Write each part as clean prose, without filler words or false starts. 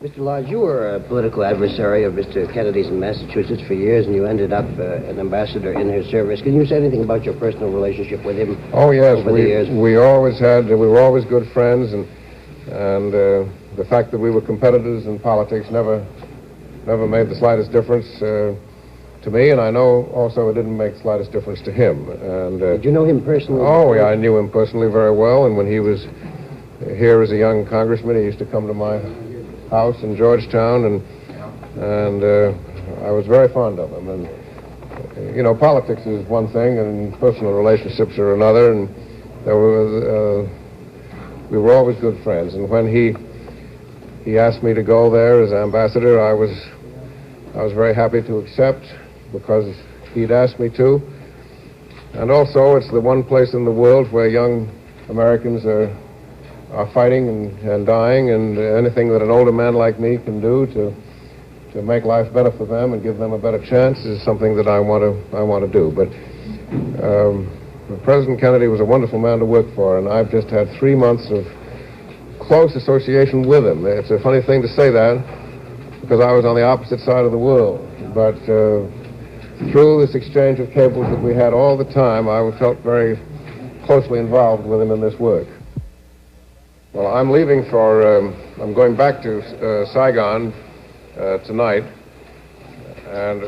Mr. Lodge, you were a political adversary of Mr. Kennedy's in Massachusetts for years, and you ended up an ambassador in her service. Can you say anything about your personal relationship with him? Oh, yes. Over the years? We were always good friends, and the fact that we were competitors in politics never made the slightest difference to me, and I know also it didn't make the slightest difference to him. And did you know him personally? Oh, yeah, I knew him personally very well, and when he was here as a young congressman, he used to come to my house in Georgetown, and I was very fond of him. And you know, politics is one thing, and personal relationships are another. And we were always good friends. And when he asked me to go there as ambassador, I was very happy to accept because he'd asked me to. And also, it's the one place in the world where young Americans are fighting and dying, and anything that an older man like me can do to make life better for them and give them a better chance is something that I want to do. But President Kennedy was a wonderful man to work for, and I've just had 3 months of close association with him. It's a funny thing to say that because I was on the opposite side of the world, but through this exchange of cables that we had all the time, I felt very closely involved with him in this work. Well, I'm I'm going back to Saigon tonight, and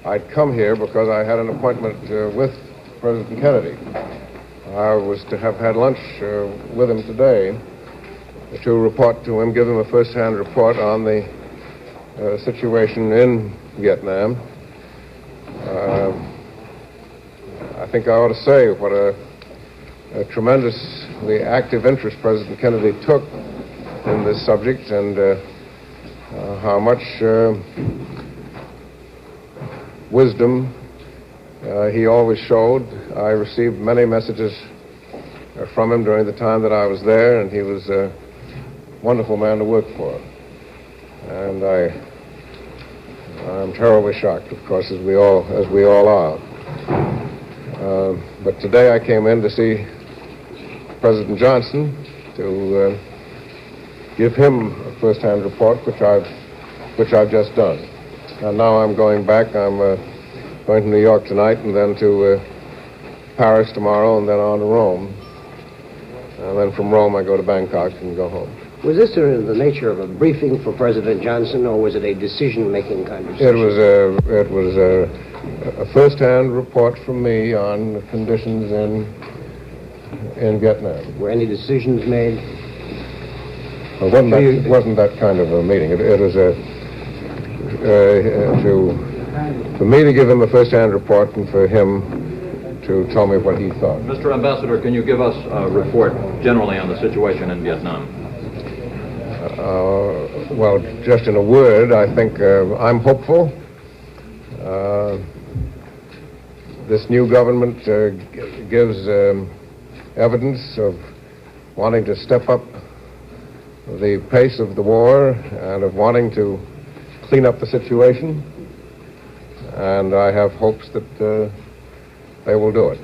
I'd come here because I had an appointment with President Kennedy. I was to have had lunch with him today to report to him, give him a first-hand report on the situation in Vietnam. I think I ought to say what a tremendously active interest President Kennedy took in this subject, and how much wisdom he always showed. I received many messages from him during the time that I was there, and he was a wonderful man to work for. And I'm terribly shocked, of course, as we all are. But today I came in to see President Johnson to give him a first-hand report, which I've just done. And now I'm going back. I'm going to New York tonight, and then to Paris tomorrow, and then on to Rome. And then from Rome I go to Bangkok and go home. Was this in the nature of a briefing for President Johnson, or was it a decision-making conversation? It was a first-hand report from me on the conditions in Vietnam. Were any decisions made? It wasn't that kind of a meeting. It was for me to give him a first-hand report and for him to tell me what he thought. Mr. Ambassador, can you give us a report generally on the situation in Vietnam? Well, just in a word, I think I'm hopeful. This new government gives evidence of wanting to step up the pace of the war and of wanting to clean up the situation. And I have hopes that they will do it.